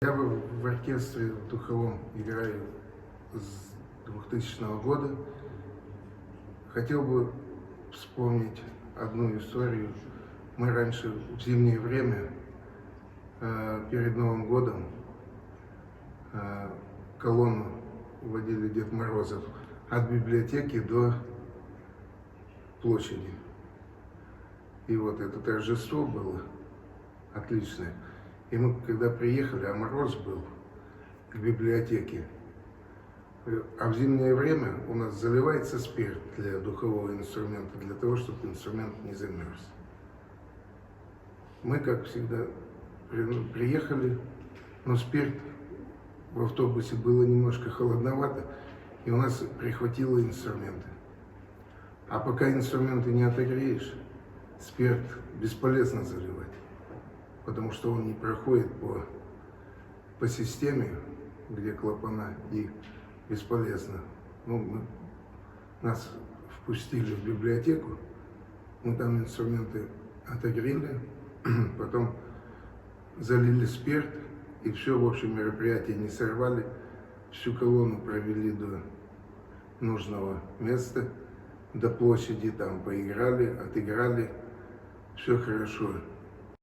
Я в оркестре в духовом играю с 2000 года. Хотел бы вспомнить одну историю. Мы раньше в зимнее время, перед Новым годом, колонну водили Дед Морозов от библиотеки до площади. И вот это торжество было отличное. И мы, когда приехали, а мороз был, к библиотеке, а в зимнее время у нас заливается спирт для духового инструмента, для того, чтобы инструмент не замерз. Мы, как всегда, приехали, но спирт в автобусе было немножко холодновато, и у нас прихватило инструменты. А пока инструменты не отогреешь, спирт бесполезно заливать, потому что он не проходит по системе, где клапана, и бесполезно. Нас впустили в библиотеку, мы там инструменты отогрели, потом залили спирт, и все, в общем, мероприятие не сорвали, всю колонну провели до нужного места, до площади, там поиграли, отыграли, все хорошо.